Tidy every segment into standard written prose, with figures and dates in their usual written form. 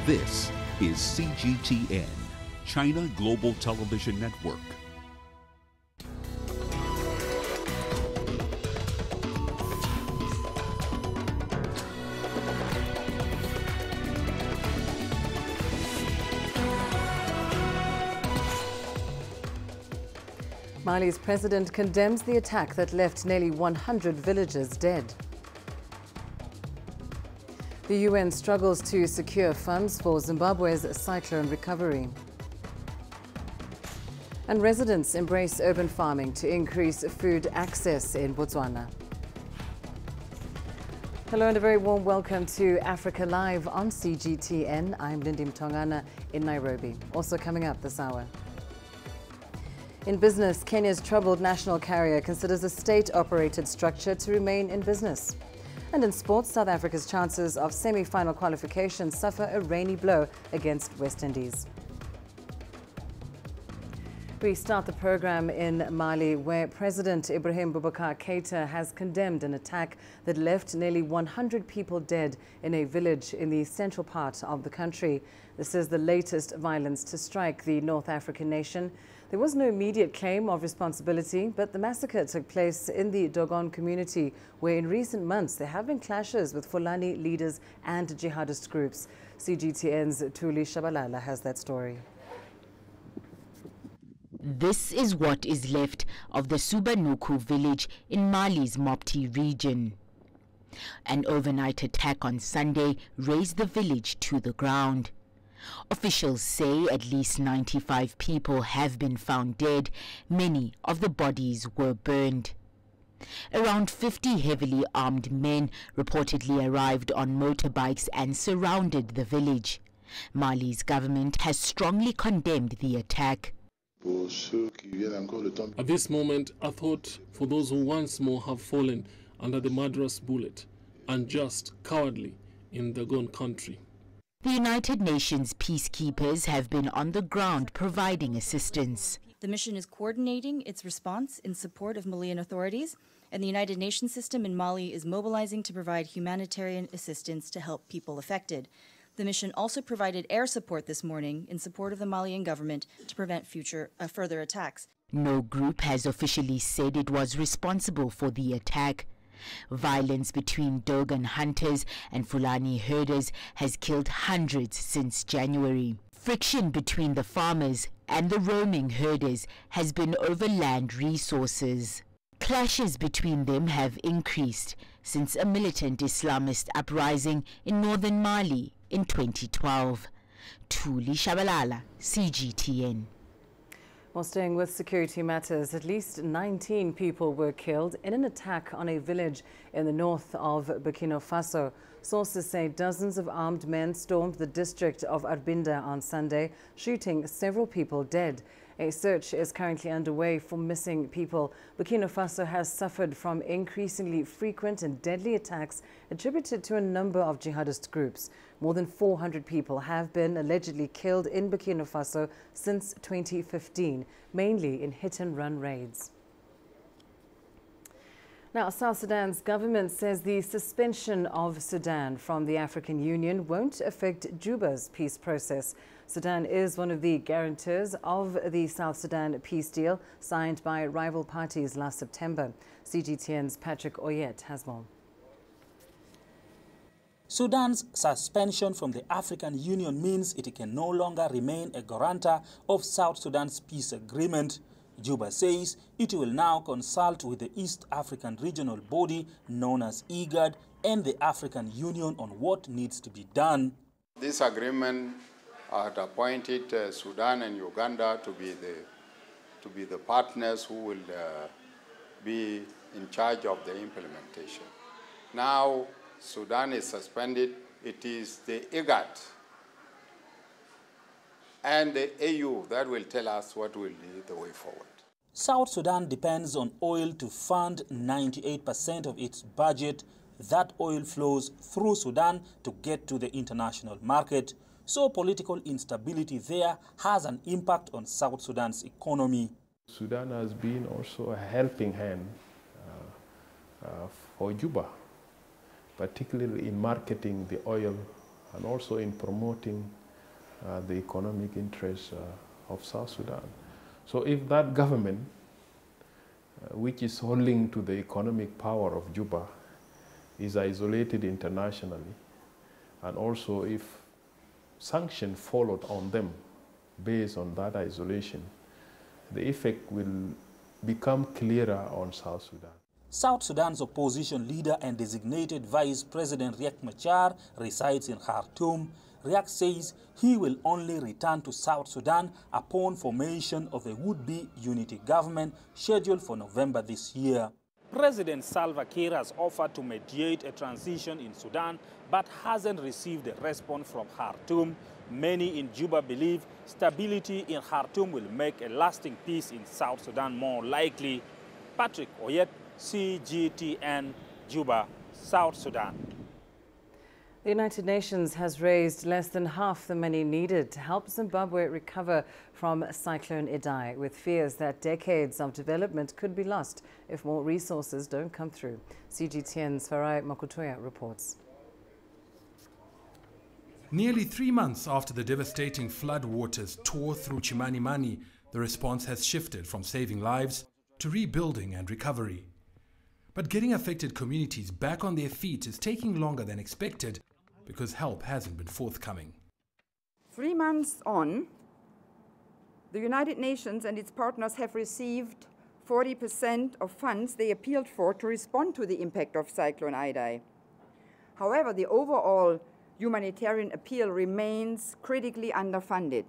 This is CGTN, China Global Television Network. Mali's president condemns the attack that left nearly 100 villagers dead. The UN struggles to secure funds for Zimbabwe's cyclone recovery. And residents embrace urban farming to increase food access in Botswana. Hello and a very warm welcome to Africa Live on CGTN. I'm Lindy Mtongana in Nairobi. Also coming up this hour. In business, Kenya's troubled national carrier considers a state-operated structure to remain in business. And in sports, South Africa's chances of semi-final qualification suffer a rainy blow against West Indies. We start the program in Mali, where President Ibrahim Boubacar Keïta has condemned an attack that left nearly 100 people dead in a village in the central part of the country. This is the latest violence to strike the North African nation. There was no immediate claim of responsibility, but the massacre took place in the Dogon community, where in recent months there have been clashes with Fulani leaders and jihadist groups. CGTN's Thuli Shabalala has that story. This is what is left of the Subanuku village in Mali's Mopti region. An overnight attack on Sunday razed the village to the ground. Officials say at least 95 people have been found dead. Many of the bodies were burned. Around 50 heavily armed men reportedly arrived on motorbikes and surrounded the village. Mali's government has strongly condemned the attack. At this moment, I thought for those who once more have fallen under the murderous bullet, unjust, cowardly in the Dogon country. The United Nations peacekeepers have been on the ground providing assistance. The mission is coordinating its response in support of Malian authorities, and the United Nations system in Mali is mobilizing to provide humanitarian assistance to help people affected. The mission also provided air support this morning in support of the Malian government to prevent further attacks. No group has officially said it was responsible for the attack. Violence between Dogon hunters and Fulani herders has killed hundreds since January. Friction between the farmers and the roaming herders has been over land resources. Clashes between them have increased since a militant Islamist uprising in northern Mali in 2012. Thuli Shabalala, CGTN. Well, staying with security matters, at least 19 people were killed in an attack on a village in the north of Burkina Faso. Sources say dozens of armed men stormed the district of Arbinda on Sunday, shooting several people dead. A search is currently underway for missing people. Burkina Faso has suffered from increasingly frequent and deadly attacks attributed to a number of jihadist groups. More than 400 people have been allegedly killed in Burkina Faso since 2015, mainly in hit-and-run raids. Now, South Sudan's government says the suspension of Sudan from the African Union won't affect Juba's peace process. Sudan is one of the guarantors of the South Sudan peace deal signed by rival parties last September. CGTN's Patrick Oyet has more. Sudan's suspension from the African Union means it can no longer remain a guarantor of South Sudan's peace agreement. Juba says it will now consult with the East African regional body known as IGAD and the African Union on what needs to be done. This agreement had appointed Sudan and Uganda to be the partners who will be in charge of the implementation. Now Sudan is suspended. It is the IGAD and the AU that will tell us what will be the way forward. South Sudan depends on oil to fund 98% of its budget. That oil flows through Sudan to get to the international market. So political instability there has an impact on South Sudan's economy. Sudan has been also a helping hand for Juba, particularly in marketing the oil and also in promoting the economic interests of South Sudan. So if that government, which is so linked to the economic power of Juba, is isolated internationally, and also if sanctions followed on them based on that isolation, the effect will become clearer on South Sudan. South Sudan's opposition leader and designated Vice President Riek Machar resides in Khartoum. Riek says he will only return to South Sudan upon formation of a would-be unity government scheduled for November this year. President Salva Kiir has offered to mediate a transition in Sudan, but hasn't received a response from Khartoum. Many in Juba believe stability in Khartoum will make a lasting peace in South Sudan more likely. Patrick Oyet, CGTN, Juba, South Sudan. The United Nations has raised less than half the money needed to help Zimbabwe recover from Cyclone Idai, with fears that decades of development could be lost if more resources don't come through. CGTN's Farai Makutoya reports. Nearly 3 months after the devastating flood waters tore through Chimanimani, the response has shifted from saving lives to rebuilding and recovery. But getting affected communities back on their feet is taking longer than expected because help hasn't been forthcoming. 3 months on, the United Nations and its partners have received 40% of funds they appealed for to respond to the impact of Cyclone Idai. However, the overall humanitarian appeal remains critically underfunded.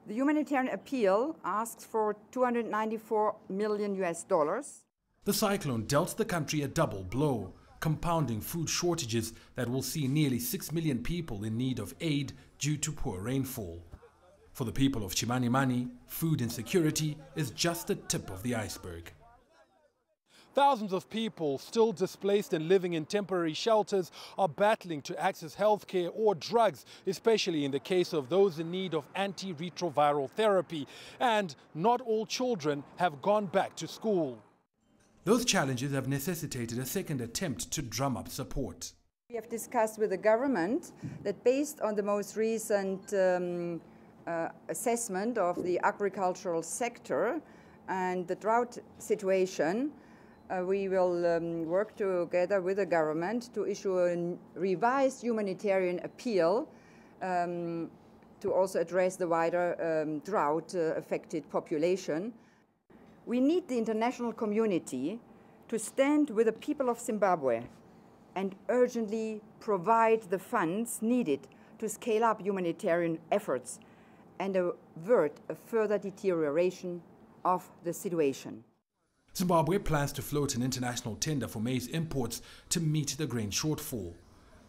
The humanitarian appeal asks for $294 million. The cyclone dealt the country a double blow, compounding food shortages that will see nearly 6 million people in need of aid due to poor rainfall. For the people of Chimanimani, food insecurity is just the tip of the iceberg. Thousands of people still displaced and living in temporary shelters are battling to access healthcare or drugs, especially in the case of those in need of antiretroviral therapy. And not all children have gone back to school. Those challenges have necessitated a second attempt to drum up support. We have discussed with the government that based on the most recent assessment of the agricultural sector and the drought situation, we will work together with the government to issue a revised humanitarian appeal to also address the wider drought-affected population. We need the international community to stand with the people of Zimbabwe and urgently provide the funds needed to scale up humanitarian efforts and avert a further deterioration of the situation. Zimbabwe plans to float an international tender for maize imports to meet the grain shortfall.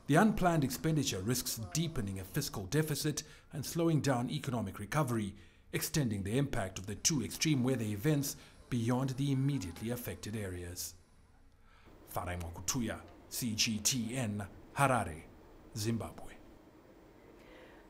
The unplanned expenditure risks deepening a fiscal deficit and slowing down economic recovery, extending the impact of the two extreme weather events beyond the immediately affected areas. Farai Makutoya, CGTN, Harare, Zimbabwe.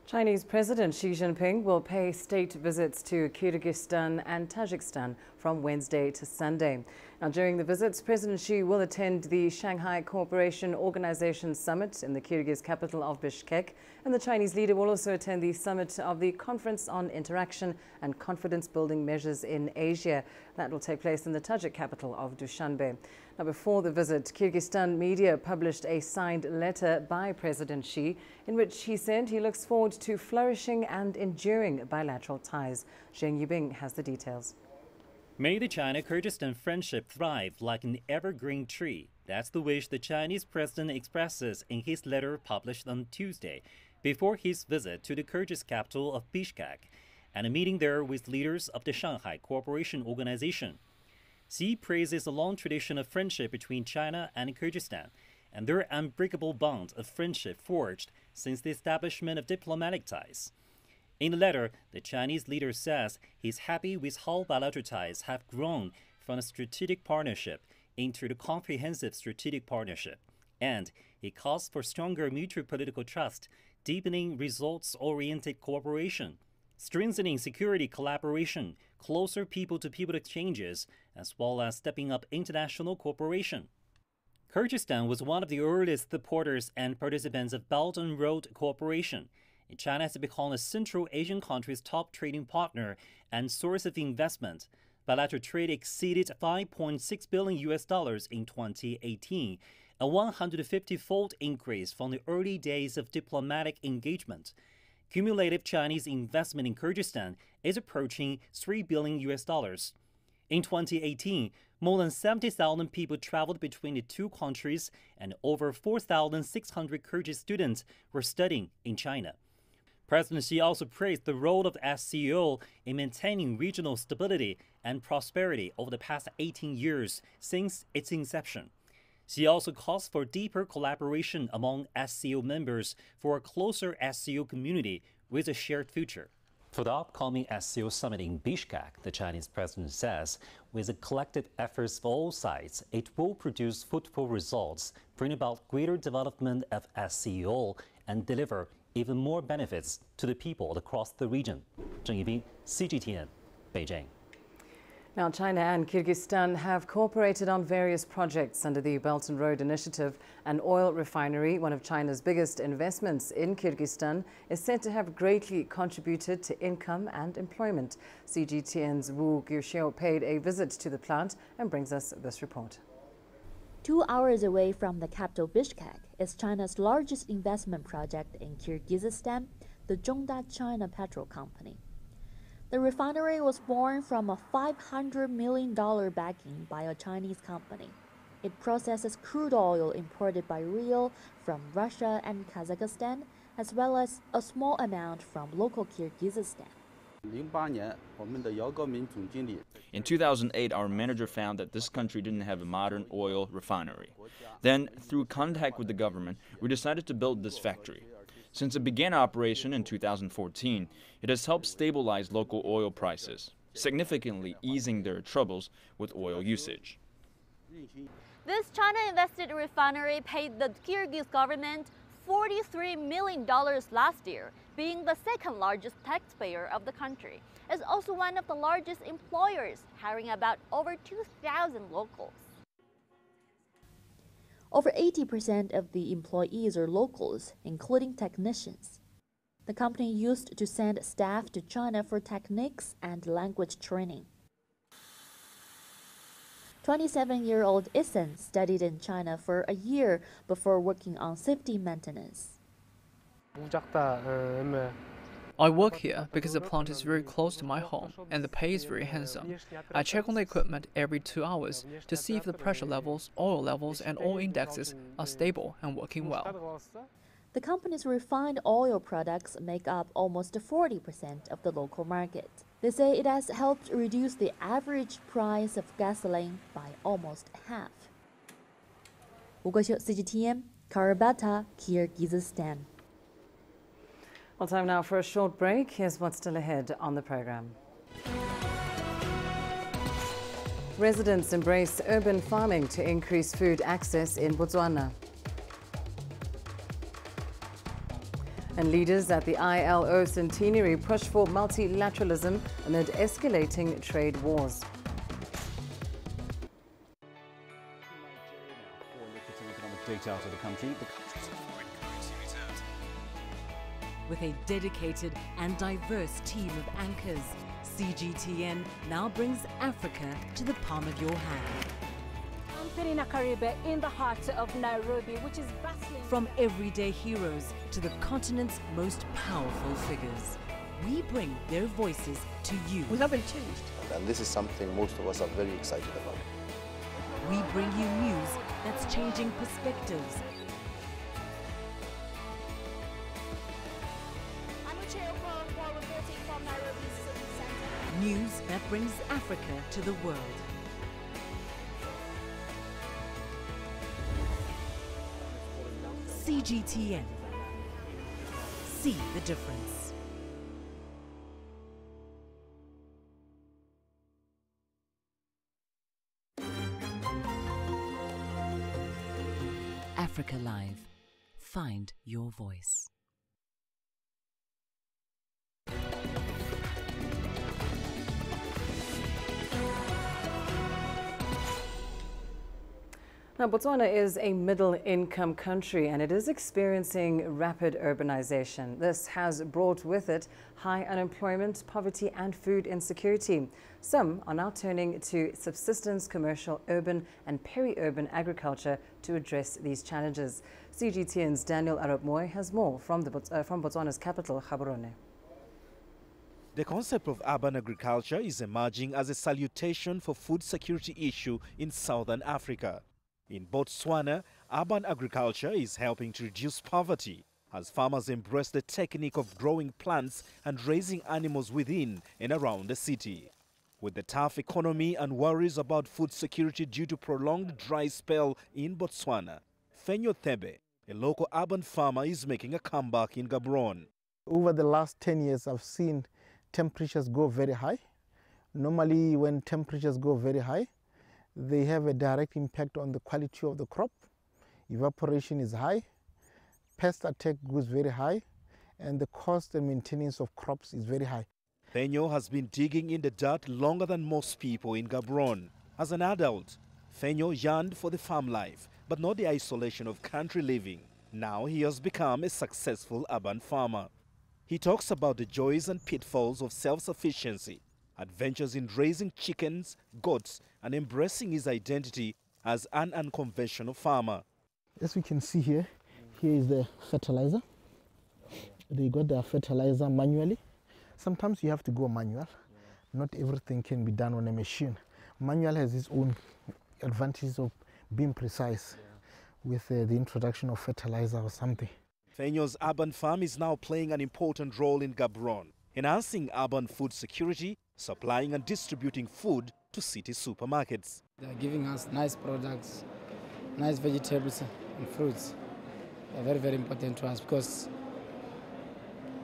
Chinese President Xi Jinping will pay state visits to Kyrgyzstan and Tajikistan from Wednesday to Sunday. Now, during the visits, President Xi will attend the Shanghai Cooperation Organization Summit in the Kyrgyz capital of Bishkek, and the Chinese leader will also attend the summit of the Conference on Interaction and Confidence-Building Measures in Asia. That will take place in the Tajik capital of Dushanbe. Now, before the visit, Kyrgyzstan media published a signed letter by President Xi in which he said he looks forward to flourishing and enduring bilateral ties. Zheng Yubing has the details. May the China-Kyrgyzstan friendship thrive like an evergreen tree. That's the wish the Chinese president expresses in his letter published on Tuesday before his visit to the Kyrgyz capital of Bishkek and a meeting there with leaders of the Shanghai Cooperation Organization. Xi praises a long tradition of friendship between China and Kyrgyzstan and their unbreakable bond of friendship forged since the establishment of diplomatic ties. In the letter, the Chinese leader says he's happy with how bilateral ties have grown from a strategic partnership into the comprehensive strategic partnership, and he calls for stronger mutual political trust, deepening results-oriented cooperation, strengthening security collaboration, closer people-to-people exchanges, as well as stepping up international cooperation. Kyrgyzstan was one of the earliest supporters and participants of Belt and Road Cooperation. China has become a Central Asian country's top trading partner and source of investment. Bilateral trade exceeded $5.6 billion in 2018, a 150-fold increase from the early days of diplomatic engagement. Cumulative Chinese investment in Kyrgyzstan is approaching $3 billion. In 2018, more than 70,000 people traveled between the two countries, and over 4,600 Kyrgyz students were studying in China. President Xi also praised the role of SCO in maintaining regional stability and prosperity over the past 18 years since its inception. Xi also calls for deeper collaboration among SCO members for a closer SCO community with a shared future. For the upcoming SCO summit in Bishkek, the Chinese president says, with the collective efforts of all sides, it will produce fruitful results, bring about greater development of SCO, and deliver even more benefits to the people across the region. Zheng Yibing, CGTN, Beijing. Now, China and Kyrgyzstan have cooperated on various projects under the Belt and Road Initiative. An oil refinery, one of China's biggest investments in Kyrgyzstan, is said to have greatly contributed to income and employment. CGTN's Wu Guxiao paid a visit to the plant and brings us this report. 2 hours away from the capital Bishkek is China's largest investment project in Kyrgyzstan, the Zhongda China Petrol Company. The refinery was born from a $500 million backing by a Chinese company. It processes crude oil imported by rail from Russia and Kazakhstan, as well as a small amount from local Kyrgyzstan. In 2008, our manager found that this country didn't have a modern oil refinery. Then, through contact with the government, we decided to build this factory. Since it began operation in 2014, it has helped stabilize local oil prices, significantly easing their troubles with oil usage. This China-invested refinery paid the Kyrgyz government $43 million last year, being the second largest taxpayer of the country. It's also one of the largest employers, hiring about over 2,000 locals. Over 80% of the employees are locals, including technicians. The company used to send staff to China for techniques and language training. 27-year-old Isen studied in China for a year before working on safety maintenance. I work here because the plant is very close to my home and the pay is very handsome. I check on the equipment every 2 hours to see if the pressure levels, oil levels, and oil indexes are stable and working well. The company's refined oil products make up almost 40% of the local market. They say it has helped reduce the average price of gasoline by almost half. Wu Guxiao, CGTN, Karabata, Kyrgyzstan. Well, time now for a short break. Here's what's still ahead on the program. Residents embrace urban farming to increase food access in Botswana. And leaders at the ILO centenary push for multilateralism amid escalating trade wars. Data out of the country. The country's foreign currency reserves. With a dedicated and diverse team of anchors, CGTN now brings Africa to the palm of your hand. I'm Perina Karibe in the heart of Nairobi, which is bustling. From everyday heroes to the continent's most powerful figures, we bring their voices to you. We haven't changed. And this is something most of us are very excited about. We bring you news that's changing perspectives. I'm Ucheoko while reporting from Nairobi's city center. News that brings Africa to the world. CGTN. See the difference. Africa Live. Find your voice. Now, Botswana is a middle-income country and it is experiencing rapid urbanization. This has brought with it high unemployment, poverty and food insecurity. Some are now turning to subsistence, commercial, urban and peri-urban agriculture to address these challenges. CGTN's Daniel Arap Moy has more from Botswana's capital, Gaborone. The concept of urban agriculture is emerging as a solution for food security issue in southern Africa. In Botswana, urban agriculture is helping to reduce poverty as farmers embrace the technique of growing plants and raising animals within and around the city. With the tough economy and worries about food security due to prolonged dry spell in Botswana, Fenyo Thebe, a local urban farmer, is making a comeback in Gaborone. Over the last 10 years, I've seen temperatures go very high. Normally, when temperatures go very high, they have a direct impact on the quality of the crop. Evaporation is high, pest attack goes very high, and the cost and maintenance of crops is very high. Fenyo has been digging in the dirt longer than most people in Gaborone. As an adult, Fenyo yearned for the farm life, but not the isolation of country living. Now he has become a successful urban farmer. He talks about the joys and pitfalls of self-sufficiency, adventures in raising chickens, goats, and embracing his identity as an unconventional farmer. As we can see here, here is the fertilizer. They got the fertilizer manually. Sometimes you have to go manual. Not everything can be done on a machine. Manual has its own advantages of being precise with the introduction of fertilizer or something. Fenyo's urban farm is now playing an important role in Gaborone, enhancing urban food security, supplying and distributing food to city supermarkets. They are giving us nice products, nice vegetables and fruits. They are very, very important to us because,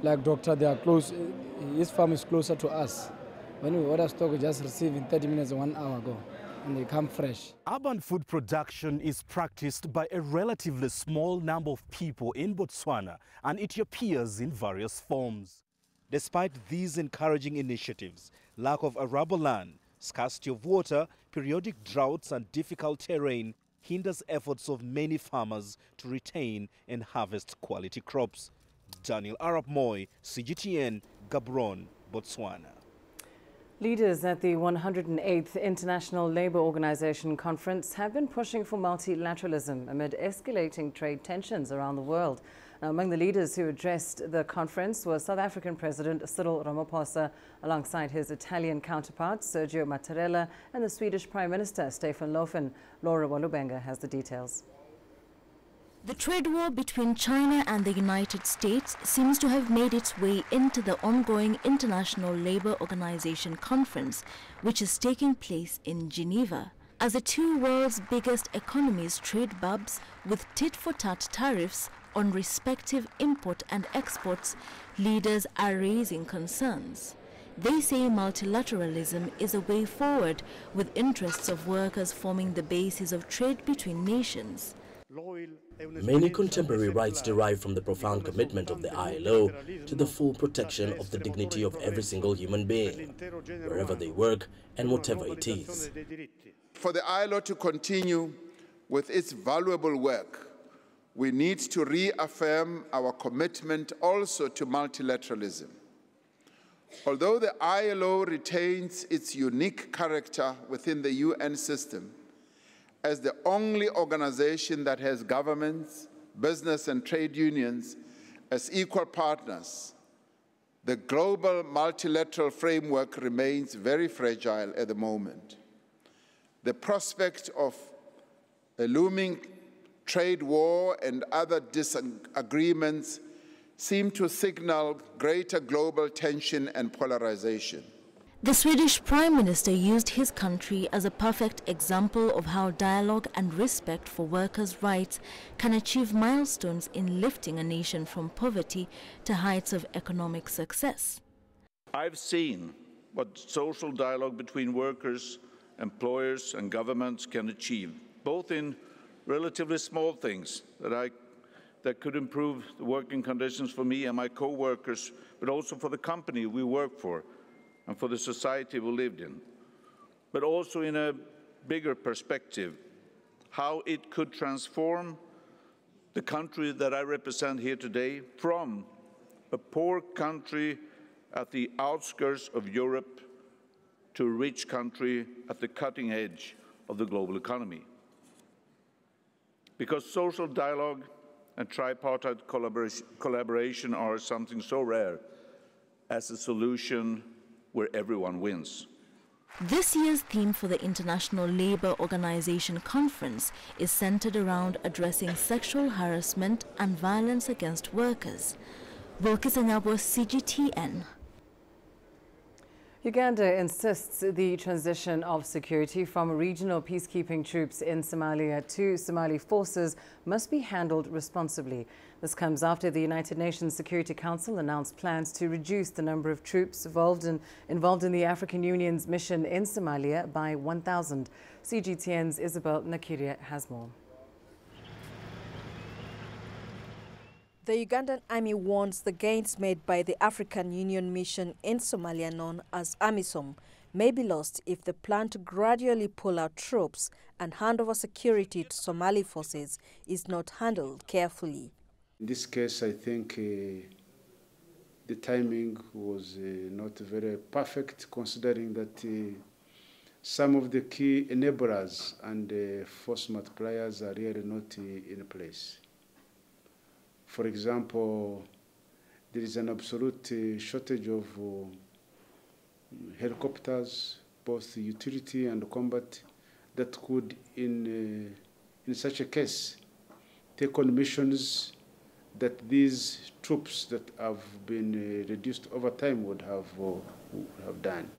like doctor, they are close. His farm is closer to us. When we order stock, we just receive in 30 minutes or 1 hour ago, and they come fresh. Urban food production is practiced by a relatively small number of people in Botswana, and it appears in various forms. Despite these encouraging initiatives, lack of arable land, scarcity of water, periodic droughts and difficult terrain hinders efforts of many farmers to retain and harvest quality crops. Daniel Arap Moy, CGTN, Gaborone, Botswana. Leaders at the 108th International Labour Organization Conference have been pushing for multilateralism amid escalating trade tensions around the world. Now, among the leaders who addressed the conference was South African President Cyril Ramaphosa, alongside his Italian counterparts Sergio Mattarella and the Swedish Prime Minister Stefan Löfven. Laura Walubenga has the details. The trade war between China and the United States seems to have made its way into the ongoing International Labour Organization Conference, which is taking place in Geneva. As the two world's biggest economies trade bubs with tit-for-tat tariffs on respective import and exports, leaders are raising concerns. They say multilateralism is a way forward, with interests of workers forming the basis of trade between nations. Many contemporary rights derive from the profound commitment of the ILO to the full protection of the dignity of every single human being, wherever they work and whatever it is. For the ILO to continue with its valuable work, we need to reaffirm our commitment also to multilateralism. Although the ILO retains its unique character within the UN system, as the only organization that has governments, business and trade unions as equal partners, the global multilateral framework remains very fragile at the moment. The prospect of a looming trade war and other disagreements seem to signal greater global tension and polarization. The Swedish Prime Minister used his country as a perfect example of how dialogue and respect for workers' rights can achieve milestones in lifting a nation from poverty to heights of economic success. I've seen what social dialogue between workers, employers and governments can achieve, both in relatively small things that could improve the working conditions for me and my co-workers, but also for the company we work for and for the society we lived in. But also in a bigger perspective, how it could transform the country that I represent here today from a poor country at the outskirts of Europe to a rich country at the cutting edge of the global economy. Because social dialogue and tripartite collaboration are something so rare as a solution where everyone wins. This year's theme for the International Labour Organization Conference is centered around addressing sexual harassment and violence against workers. Volkisanyabwa CGTN. Uganda insists the transition of security from regional peacekeeping troops in Somalia to Somali forces must be handled responsibly. This comes after the United Nations Security Council announced plans to reduce the number of troops involved in the African Union's mission in Somalia by 1,000. CGTN's Isabel Nakiria has more. The Ugandan army warns the gains made by the African Union mission in Somalia, known as AMISOM, may be lost if the plan to gradually pull out troops and hand over security to Somali forces is not handled carefully. In this case, I think the timing was not very perfect, considering that some of the key enablers and force multipliers are really not in place. For example, there is an absolute shortage of helicopters, both utility and combat, that could, in such a case, take on missions that these troops that have been reduced over time would have done.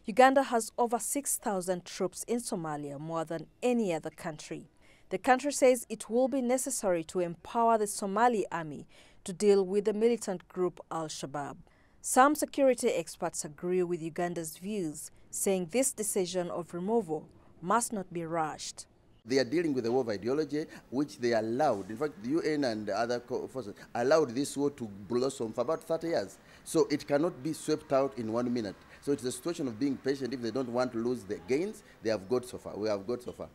Uganda has over 6,000 troops in Somalia, more than any other country. The country says it will be necessary to empower the Somali army to deal with the militant group Al-Shabaab. Some security experts agree with Uganda's views, saying this decision of removal must not be rushed. They are dealing with a war of ideology, which they allowed. In fact, the UN and other forces allowed this war to blossom for about 30 years. So it cannot be swept out in 1 minute. So it's a situation of being patient. If they don't want to lose the gains, they have got so far. We have got so far.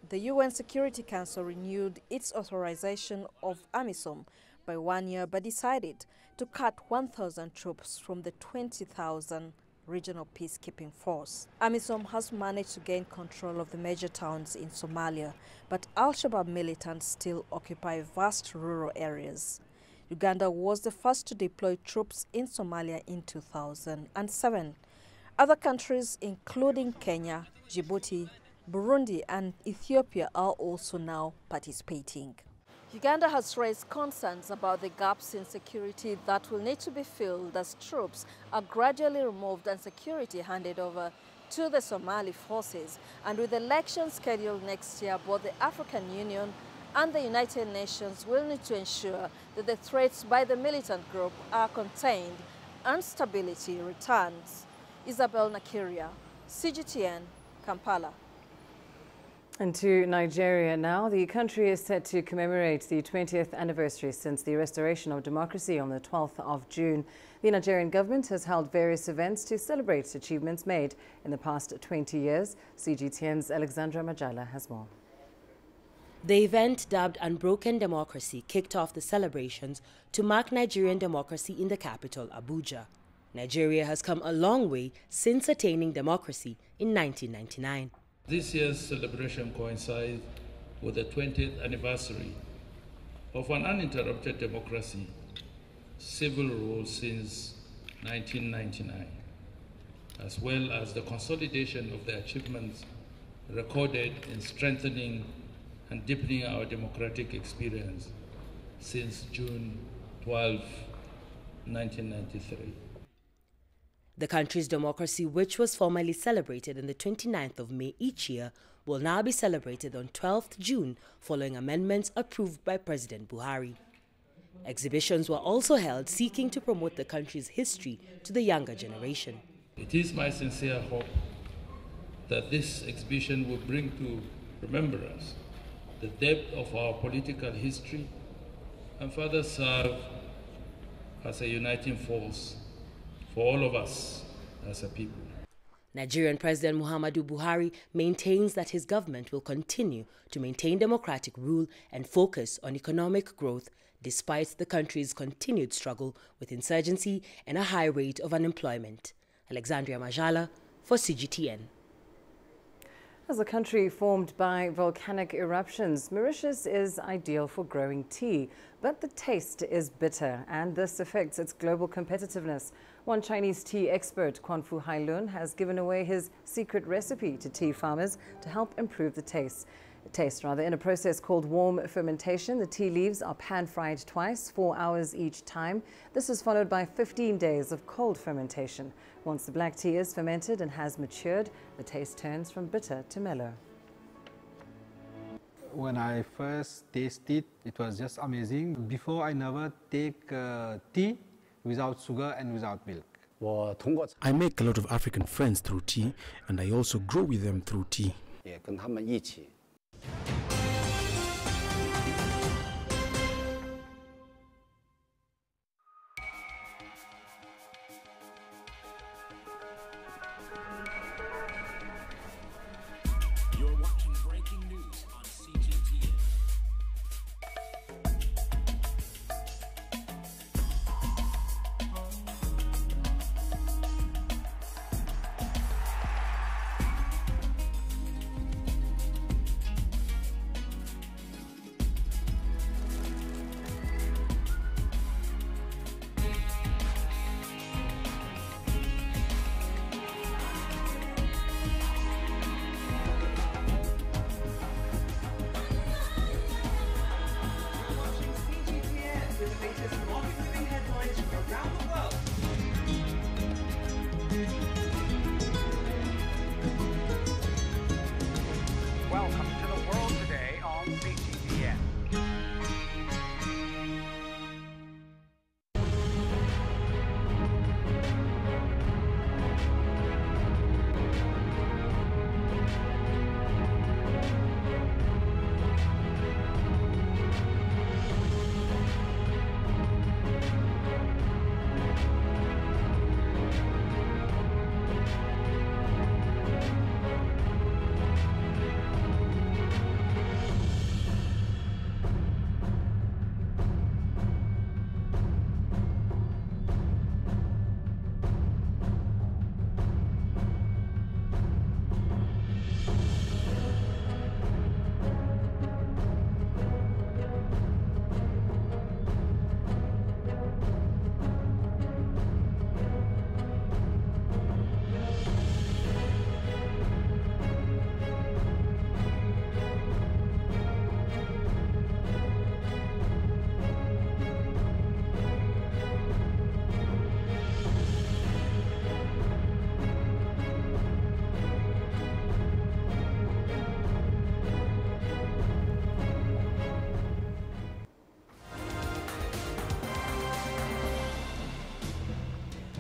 The UN Security Council renewed its authorization of AMISOM by 1 year, but decided to cut 1,000 troops from the 20,000 regional peacekeeping force. AMISOM has managed to gain control of the major towns in Somalia, but Al-Shabaab militants still occupy vast rural areas. Uganda was the first to deploy troops in Somalia in 2007. Other countries, including Kenya, Djibouti, Burundi and Ethiopia, are also now participating. Uganda has raised concerns about the gaps in security that will need to be filled as troops are gradually removed and security handed over to the Somali forces. And with elections scheduled next year, both the African Union and the United Nations will need to ensure that the threats by the militant group are contained and stability returns. Isabel Nakiria, CGTN, Kampala. And to Nigeria now, the country is set to commemorate the 20th anniversary since the restoration of democracy on the 12th of June. The Nigerian government has held various events to celebrate achievements made in the past 20 years. CGTN's Alexandra Majala has more. The event, dubbed Unbroken Democracy, kicked off the celebrations to mark Nigerian democracy in the capital, Abuja. Nigeria has come a long way since attaining democracy in 1999. This year's celebration coincides with the 20th anniversary of an uninterrupted democracy, civil rule since 1999, as well as the consolidation of the achievements recorded in strengthening and deepening our democratic experience since June 12, 1993. The country's democracy, which was formally celebrated on the 29th of May each year, will now be celebrated on 12th June following amendments approved by President Buhari. Exhibitions were also held seeking to promote the country's history to the younger generation. It is my sincere hope that this exhibition will bring to remembrance the depth of our political history and further serve as a uniting force for all of us as a people. Nigerian President Muhammadu Buhari maintains that his government will continue to maintain democratic rule and focus on economic growth despite the country's continued struggle with insurgency and a high rate of unemployment. Alexandria Majala for CGTN. As a country formed by volcanic eruptions, Mauritius is ideal for growing tea, but the taste is bitter, and this affects its global competitiveness. One Chinese tea expert, Quanfu Hailun, has given away his secret recipe to tea farmers to help improve the taste. In a process called warm fermentation, the tea leaves are pan-fried twice, 4 hours each time. This is followed by 15 days of cold fermentation. Once the black tea is fermented and has matured, the taste turns from bitter to mellow. When I first tasted, it was just amazing. Before, I never take tea without sugar and without milk. I make a lot of African friends through tea, and I also grow with them through tea. You're watching breaking news on CGTN. Welcome to the world today on CGTN.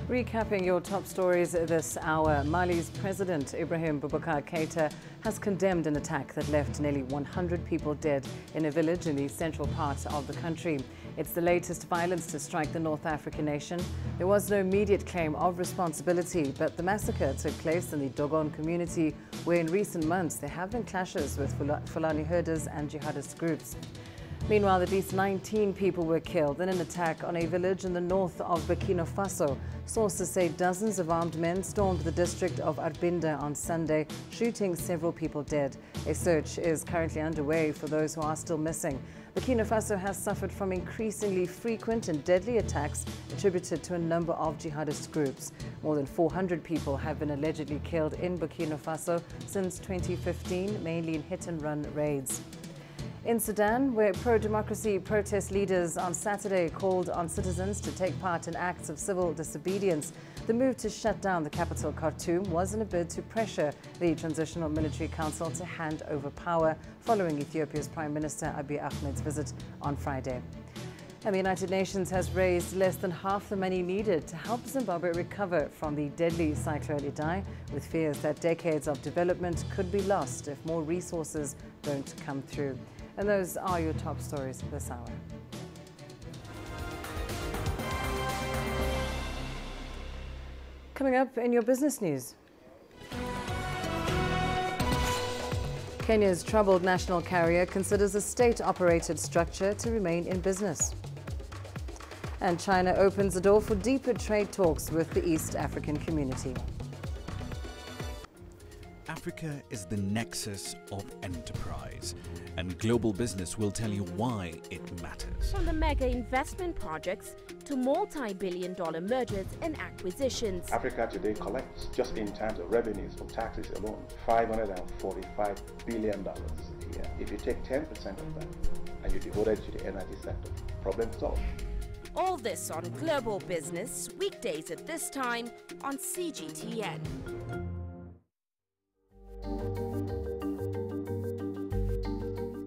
Recapping your top stories this hour, Mali's President Ibrahim Boubacar Keïta has condemned an attack that left nearly 100 people dead in a village in the central part of the country. It's the latest violence to strike the North African nation. There was no immediate claim of responsibility, but the massacre took place in the Dogon community, where in recent months there have been clashes with Fulani herders and jihadist groups. Meanwhile, at least 19 people were killed in an attack on a village in the north of Burkina Faso. Sources say dozens of armed men stormed the district of Arbinda on Sunday, shooting several people dead. A search is currently underway for those who are still missing. Burkina Faso has suffered from increasingly frequent and deadly attacks attributed to a number of jihadist groups. More than 400 people have been allegedly killed in Burkina Faso since 2015, mainly in hit-and-run raids. In Sudan, where pro-democracy protest leaders on Saturday called on citizens to take part in acts of civil disobedience, the move to shut down the capital Khartoum was in a bid to pressure the Transitional Military Council to hand over power following Ethiopia's Prime Minister Abiy Ahmed's visit on Friday. And the United Nations has raised less than half the money needed to help Zimbabwe recover from the deadly cyclone Idai, with fears that decades of development could be lost if more resources don't come through. And those are your top stories this hour. Coming up in your business news. Kenya's troubled national carrier considers a state-operated structure to remain in business. And China opens the door for deeper trade talks with the East African community. Africa is the nexus of enterprise, and global business will tell you why it matters. From the mega investment projects to multi-billion-dollar mergers and acquisitions. Africa today collects, just in terms of revenues from taxes alone, $545 billion a year. If you take 10% of that and you devote it to the energy sector, problem solved. All this on Global Business, weekdays at this time on CGTN.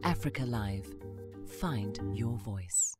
Africa Live. Find your voice.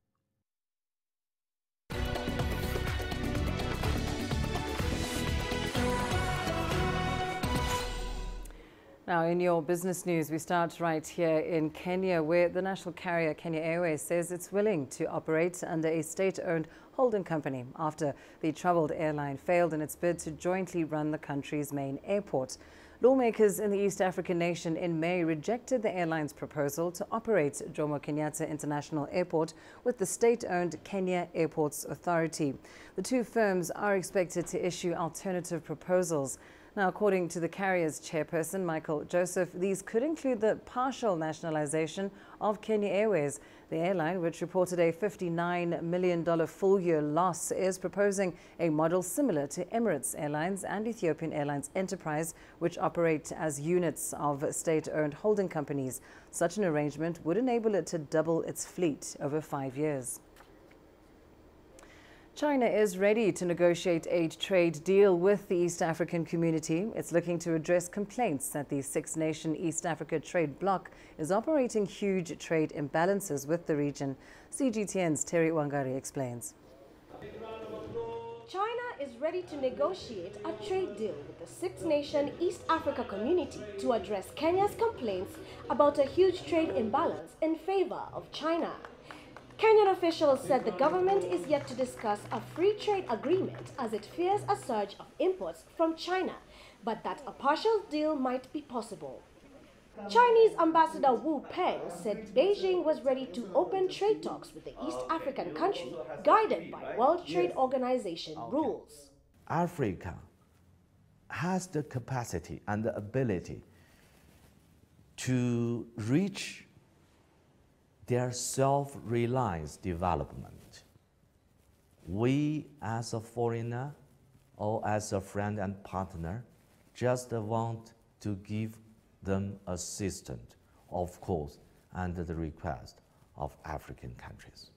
Now, in your business news, we start right here in Kenya, where the national carrier Kenya Airways says it's willing to operate under a state-owned holding company after the troubled airline failed in its bid to jointly run the country's main airport. Lawmakers in the East African nation in May rejected the airline's proposal to operate Jomo Kenyatta International Airport with the state-owned Kenya Airports Authority. The two firms are expected to issue alternative proposals. Now, according to the carrier's chairperson, Michael Joseph, these could include the partial nationalization of Kenya Airways. The airline, which reported a $59 million full-year loss, is proposing a model similar to Emirates Airlines and Ethiopian Airlines Enterprise, which operate as units of state-owned holding companies. Such an arrangement would enable it to double its fleet over 5 years. China is ready to negotiate a trade deal with the East African community. It's looking to address complaints that the six-nation East Africa trade bloc is operating huge trade imbalances with the region. CGTN's Terry Wangari explains. China is ready to negotiate a trade deal with the six-nation East Africa community to address Kenya's complaints about a huge trade imbalance in favor of China. Kenyan officials said the government is yet to discuss a free trade agreement as it fears a surge of imports from China, but that a partial deal might be possible. Chinese Ambassador Wu Peng said Beijing was ready to open trade talks with the East African country, guided by World Trade Organization rules. Africa has the capacity and the ability to reach their self-reliance development. We, as a foreigner or as a friend and partner, just want to give them assistance, of course, under the request of African countries.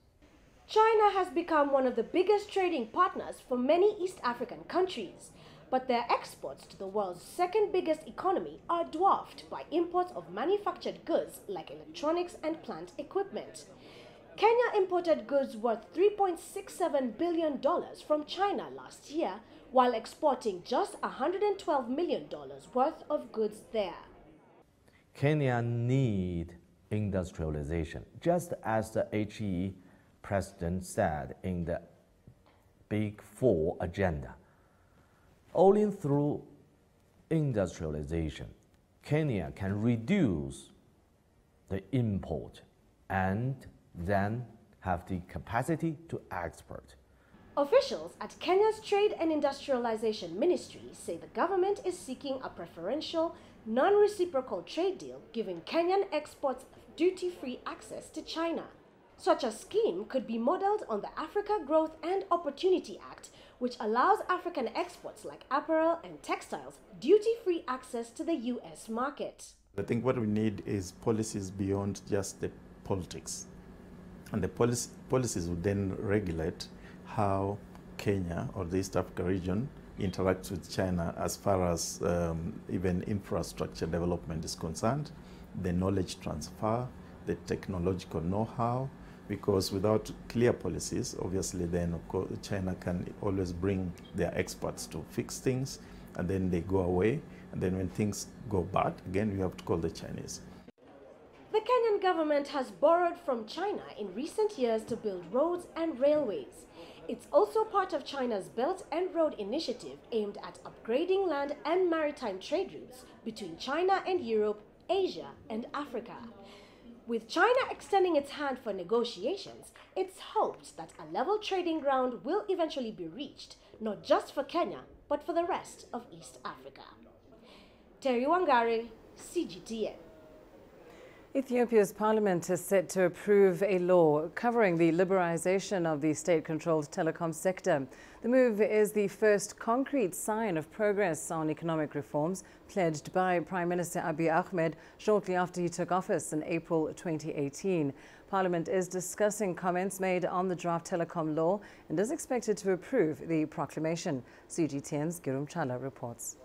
China has become one of the biggest trading partners for many East African countries, but their exports to the world's second biggest economy are dwarfed by imports of manufactured goods like electronics and plant equipment. Kenya imported goods worth $3.67 billion from China last year, while exporting just $112 million worth of goods there. Kenya needs industrialization, just as the HE president said in the Big Four agenda. Only through industrialization, Kenya can reduce the import and then have the capacity to export. Officials at Kenya's Trade and Industrialization Ministry say the government is seeking a preferential, non-reciprocal trade deal giving Kenyan exports duty-free access to China. Such a scheme could be modeled on the Africa Growth and Opportunity Act, which allows African exports like apparel and textiles duty-free access to the U.S. market. I think what we need is policies beyond just the politics. And the policies would then regulate how Kenya or the East Africa region interacts with China as far as even infrastructure development is concerned, the knowledge transfer, the technological know-how, because without clear policies, obviously then of course China can always bring their experts to fix things, and then they go away, and then when things go bad, again you have to call the Chinese. The Kenyan government has borrowed from China in recent years to build roads and railways. It's also part of China's Belt and Road Initiative aimed at upgrading land and maritime trade routes between China and Europe Asia, and Africa. With China extending its hand for negotiations, it's hoped that a level trading ground will eventually be reached, not just for Kenya, but for the rest of East Africa. Terry Wangari, CGTN. Ethiopia's parliament is set to approve a law covering the liberalization of the state-controlled telecom sector. The move is the first concrete sign of progress on economic reforms pledged by Prime Minister Abiy Ahmed shortly after he took office in April 2018. Parliament is discussing comments made on the draft telecom law and is expected to approve the proclamation. CGTN's Girum Chala reports.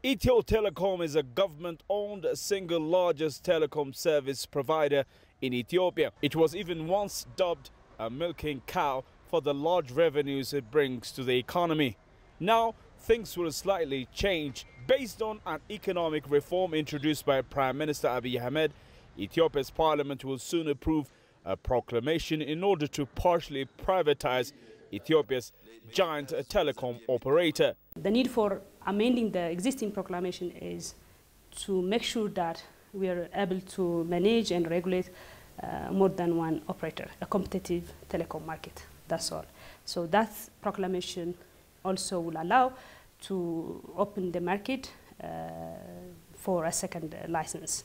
Ethio Telecom is a government-owned single largest telecom service provider in Ethiopia. It was even once dubbed a milking cow for the large revenues it brings to the economy. Now, things will slightly change. Based on an economic reform introduced by Prime Minister Abiy Ahmed, Ethiopia's parliament will soon approve a proclamation in order to partially privatize Ethiopia's giant telecom operator. The need for amending the existing proclamation is to make sure that we are able to manage and regulate more than one operator, a competitive telecom market. That's all. So that proclamation also will allow to open the market for a second license.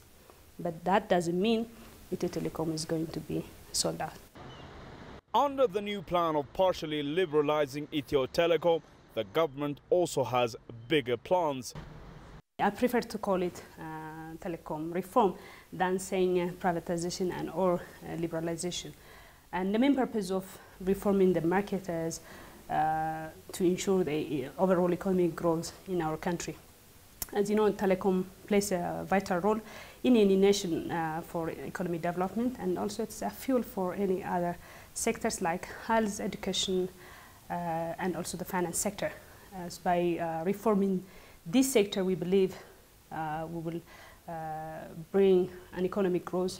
But that doesn't mean Ethio Telecom is going to be sold out. Under the new plan of partially liberalizing Ethio Telecom, the government also has bigger plans. I prefer to call it telecom reform than saying privatization and or liberalization. And the main purpose of reforming the market is to ensure the overall economic growth in our country. As you know, telecom plays a vital role in any nation for economic development, and also it's a fuel for any other sectors like health, education, and also the finance sector. As by reforming this sector, we believe we will bring an economic growth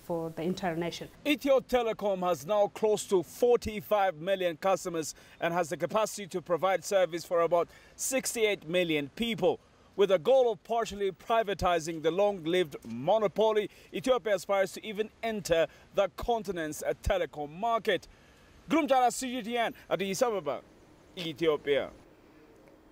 for the entire nation. Ethio Telecom has now close to 45 million customers and has the capacity to provide service for about 68 million people. With a goal of partially privatizing the long-lived monopoly, Ethiopia aspires to even enter the continent's telecom market. Grumjara CGTN, Addis Ababa, Ethiopia.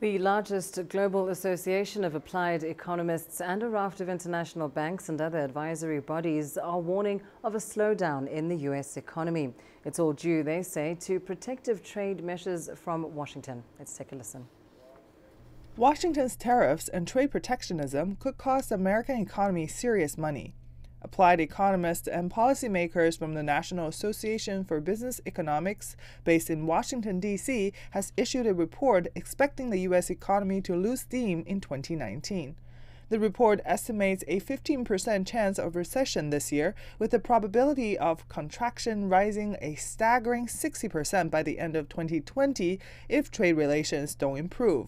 The largest global association of applied economists and a raft of international banks and other advisory bodies are warning of a slowdown in the U.S. economy. It's all due, they say, to protective trade measures from Washington. Let's take a listen. Washington's tariffs and trade protectionism could cost the American economy serious money. Applied economists and policymakers from the National Association for Business Economics, based in Washington, D.C., has issued a report expecting the U.S. economy to lose steam in 2019. The report estimates a 15% chance of recession this year, with the probability of contraction rising a staggering 60% by the end of 2020 if trade relations don't improve.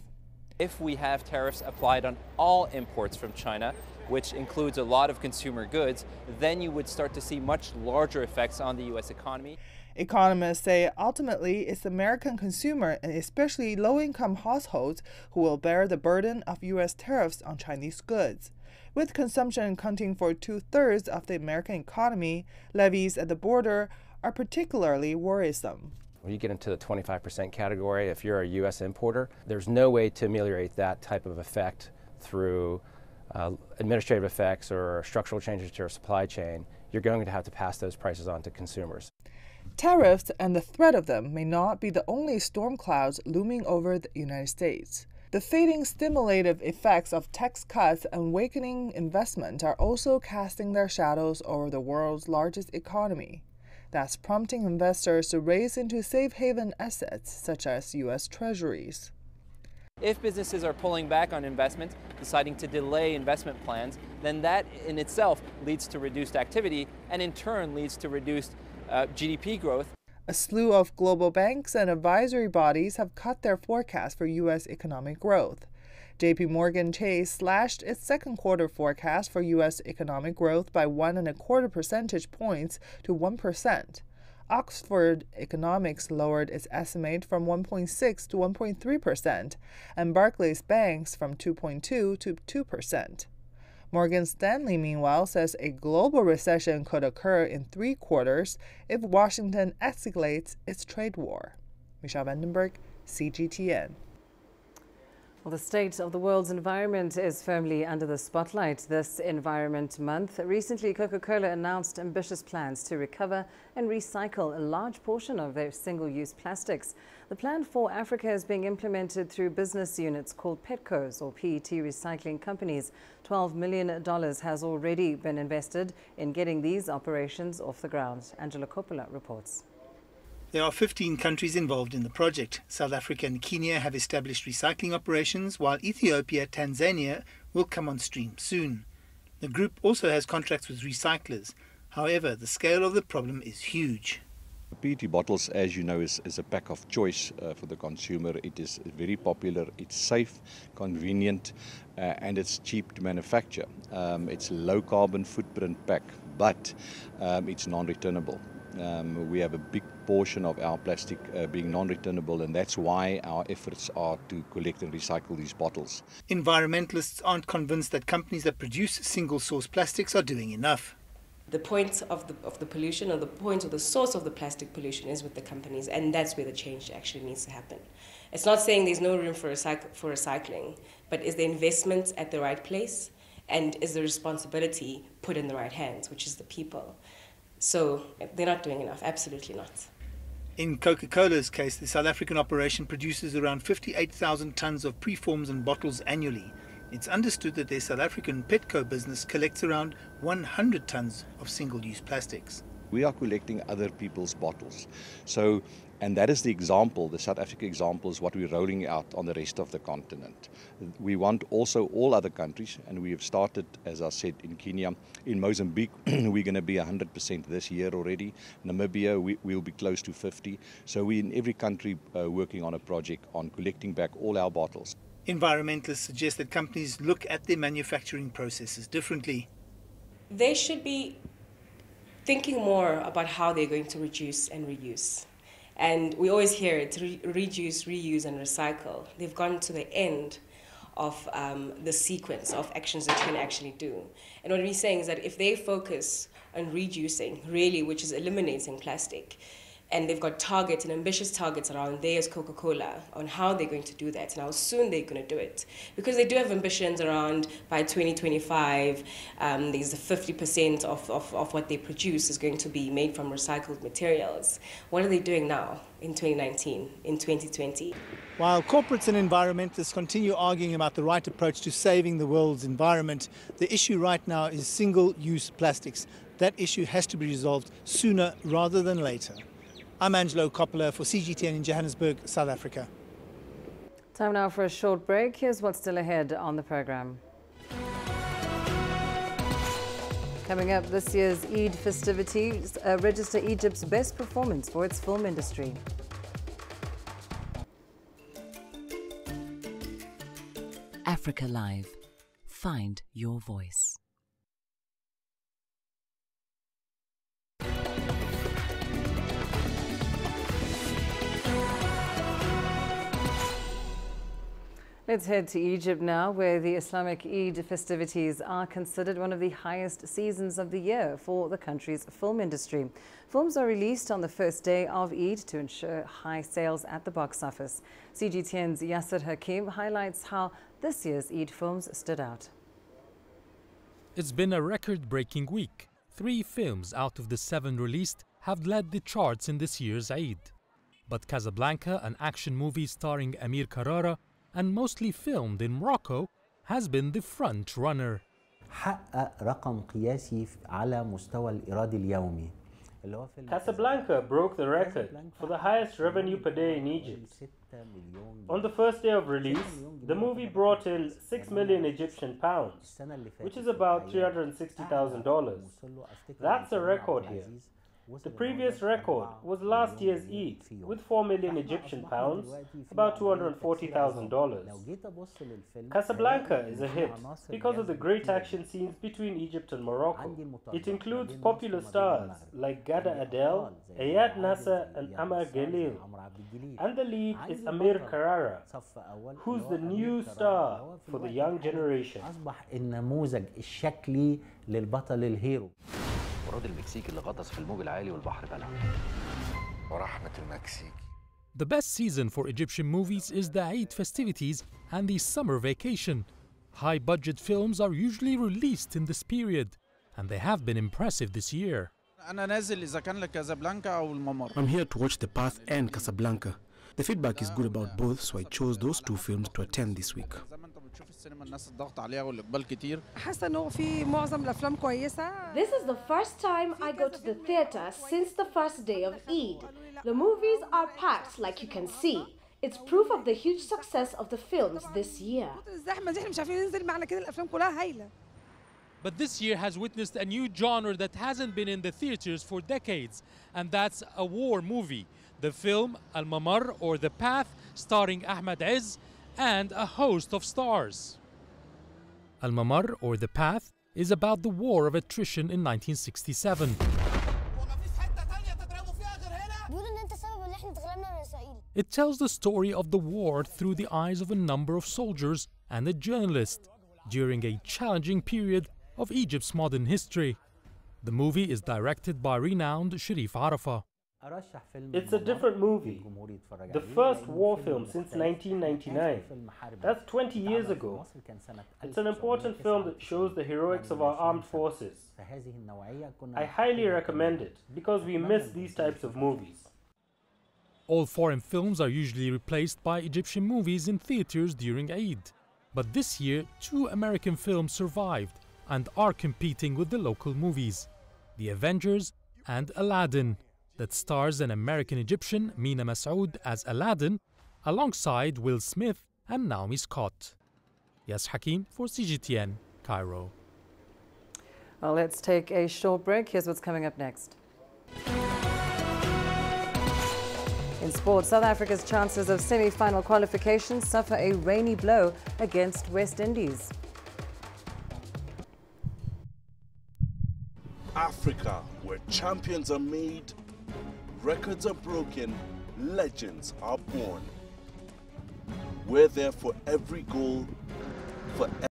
If we have tariffs applied on all imports from China, which includes a lot of consumer goods, then you would start to see much larger effects on the U.S. economy. Economists say ultimately it's the American consumer and especially low-income households who will bear the burden of U.S. tariffs on Chinese goods. With consumption accounting for 2/3 of the American economy, levies at the border are particularly worrisome. When you get into the 25% category, if you're a U.S. importer, there's no way to ameliorate that type of effect through administrative effects or structural changes to your supply chain. You're going to have to pass those prices on to consumers. Tariffs and the threat of them may not be the only storm clouds looming over the United States. The fading stimulative effects of tax cuts and weakening investment are also casting their shadows over the world's largest economy. That's prompting investors to race into safe haven assets such as U.S. Treasuries. If businesses are pulling back on investment, deciding to delay investment plans, then that in itself leads to reduced activity and in turn leads to reduced GDP growth. A slew of global banks and advisory bodies have cut their forecast for U.S. economic growth. JP Morgan Chase slashed its second quarter forecast for U.S. economic growth by 1.25 percentage points to 1%. Oxford Economics lowered its estimate from 1.6 to 1.3%, and Barclays Banks from 2.2 to 2%. Morgan Stanley, meanwhile, says a global recession could occur in 3 quarters if Washington escalates its trade war. Michelle Vandenberg, CGTN. Well, the state of the world's environment is firmly under the spotlight this Environment Month. Recently, Coca Cola announced ambitious plans to recover and recycle a large portion of their single-use plastics. The plan for Africa is being implemented through business units called PETCOs, or PET recycling companies. $12 million has already been invested in getting these operations off the ground. Angela Coppola reports. There are 15 countries involved in the project. South Africa and Kenya have established recycling operations, while Ethiopia, Tanzania will come on stream soon. The group also has contracts with recyclers. However, the scale of the problem is huge. PET bottles, as you know, is a pack of choice for the consumer. It is very popular, it's safe, convenient, and it's cheap to manufacture. It's a low carbon footprint pack, but it's non-returnable. We have a big portion of our plastic being non-returnable, and that's why our efforts are to collect and recycle these bottles. Environmentalists aren't convinced that companies that produce single-source plastics are doing enough. The point of the pollution, or the point of the source of the plastic pollution, is with the companies, and that's where the change actually needs to happen. It's not saying there's no room for recycling, but is the investment at the right place, and is the responsibility put in the right hands, which is the people. So they're not doing enough, absolutely not. In Coca Cola's case, the South African operation produces around 58,000 tons of preforms and bottles annually. It's understood that their South African PETCO business collects around 100 tons of single-use plastics. We are collecting other people's bottles. And that is the example, the South Africa example is what we're rolling out on the rest of the continent. We want also all other countries, and we have started, as I said, in Kenya. In Mozambique, we're going to be 100% this year already. Namibia, we'll be close to 50. So we're in every country working on a project on collecting back all our bottles. Environmentalists suggest that companies look at their manufacturing processes differently. They should be thinking more about how they're going to reduce and reuse. And we always hear it, reduce, reuse, and recycle. They've gone to the end of the sequence of actions that you can actually do. And what we're saying is that if they focus on reducing, really, which is eliminating plastic, and they've got targets and ambitious targets around there as Coca Cola on how they're going to do that and how soon they're going to do it. Because they do have ambitions around by 2025, there's the 50% of what they produce is going to be made from recycled materials. What are they doing now in 2019, in 2020? While corporates and environmentalists continue arguing about the right approach to saving the world's environment, the issue right now is single-use plastics. That issue has to be resolved sooner rather than later. I'm Angelo Coppola for CGTN in Johannesburg, South Africa. Time now for a short break. Here's what's still ahead on the program. Coming up, this year's Eid festivities register Egypt's best performance for its film industry. Africa Live. Find your voice. Let's head to Egypt now, where the Islamic Eid festivities are considered one of the highest seasons of the year for the country's film industry. Films are released on the first day of Eid to ensure high sales at the box office. CGTN's Yasser Hakim highlights how this year's Eid films stood out. It's been a record-breaking week. 3 films out of the 7 released have led the charts in this year's Eid. But Casablanca, an action movie starring Amir Carrara, and mostly filmed in Morocco, has been the front runner. Casablanca broke the record for the highest revenue per day in Egypt. On the first day of release, the movie brought in 6 million Egyptian pounds, which is about $360,000. That's a record here. The previous record was last year's Eid, with 4 million Egyptian pounds, about $240,000. Casablanca is a hit because of the great action scenes between Egypt and Morocco. It includes popular stars like Gada Adel, Ayad Nasser and Amar Galil. And the lead is Amir Carrara, who's the new star for the young generation. ورود المكسيك اللي غطس في الموج العالي والبحر بلع ورحمة المكسيك. The best season for Egyptian movies is the Eid festivities and the summer vacation. High-budget films are usually released in this period, and they have been impressive this year. أنا نازل إذا كان لكازابلانكا أو الممر. I'm here to watch The Path and Casablanca. The feedback is good about both, so I chose those two films to attend this week. This is the first time I go to the theater since the first day of Eid. The movies are packed, like you can see. It's proof of the huge success of the films this year. But this year has witnessed a new genre that hasn't been in the theaters for decades, and that's a war movie. The film Al-Mamar, or The Path, starring Ahmed Izz and a host of stars. Al-Mamar, or The Path, is about the war of attrition in 1967. It tells the story of the war through the eyes of a number of soldiers and a journalist during a challenging period of Egypt's modern history. The movie is directed by renowned Sharif Arafah. It's a different movie. The first war film since 1999. That's 20 years ago. It's an important film that shows the heroics of our armed forces. I highly recommend it because we miss these types of movies. All foreign films are usually replaced by Egyptian movies in theaters during Eid. But this year, 2 American films survived and are competing with the local movies: The Avengers and Aladdin, that stars an American-Egyptian, Mina Masood, as Aladdin, alongside Will Smith and Naomi Scott. Yas Hakim for CGTN, Cairo. Well, let's take a short break. Here's what's coming up next. In sports, South Africa's chances of semi-final qualification suffer a rainy blow against West Indies. Africa, where champions are made, records are broken, legends are born. We're there for every goal, for